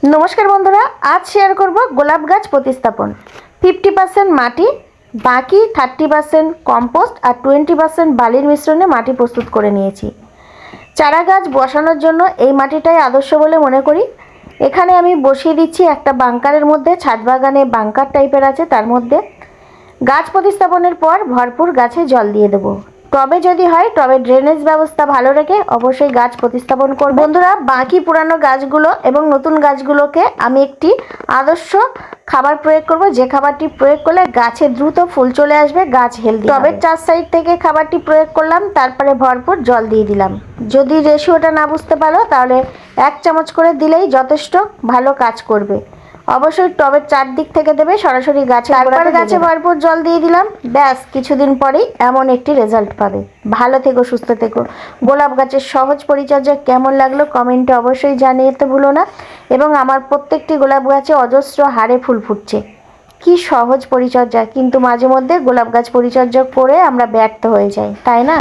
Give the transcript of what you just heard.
नमस्कार बंधुरा आज शेयर करब गोलाप गाछ प्रतिस्थापन 50% माटी बाकी 30% कम्पोस्ट और 20% बालिर मिश्रणे माटी प्रस्तुत करे निয়েছি। चारा गाछ बसानोर जन्य এই মাটিটাই आदर्श বলে মনে করি। এখানে আমি বসিয়ে দিচ্ছি একটা বাংকারের মধ্যে, ছাদ বাগানে বাংকার টাইপের আছে, তার মধ্যে গাছ প্রতিস্থাপনের পর ভরপুর গাছে জল দিয়ে দেবো। টবে যদি হয় টবে ড্রেনেজ ব্যবস্থা ভালো রেখে অবশ্যই গাছ প্রতিস্থাপন করব। বন্ধুরা বাকি পুরানো গাছগুলো এবং নতুন গাছগুলোকে আমি একটি আদর্শ খাবার প্রয়োগ করব, যে খাবারটি প্রয়োগ করলে গাছে দ্রুত ফুল চলে আসবে, গাছ হেলদি। টবের চার সাইড থেকে খাবারটি প্রয়োগ করলাম, তারপরে ভরপুর জল দিয়ে দিলাম। যদি রেশিওটা না বুঝতে পারো তাহলে 1 চামচ করে দিলেই যথেষ্ট ভালো কাজ করবে। অবশ্যই টবের চারদিক থেকে দেবে, সরাসরি গাছে তারপরে গাছে ভরপুর জল দিয়ে দিলাম। ব্যাস কিছুদিন পরেই এমন একটি রেজাল্ট পাবে। ভালো থেকো, সুস্থ থেকো। গোলাপ গাছের সহজ পরিচর্যা কেমন লাগলো কমেন্টে অবশ্যই জানিয়ে ভুলো না। এবং আমার প্রত্যেকটি গোলাপ গাছে অজস্র হারে ফুল ফুটছে। কি সহজ পরিচর্যা, কিন্তু মাঝে মধ্যে গোলাপ গাছ পরিচর্যা করে আমরা ব্যর্থ হয়ে যাই, তাই না?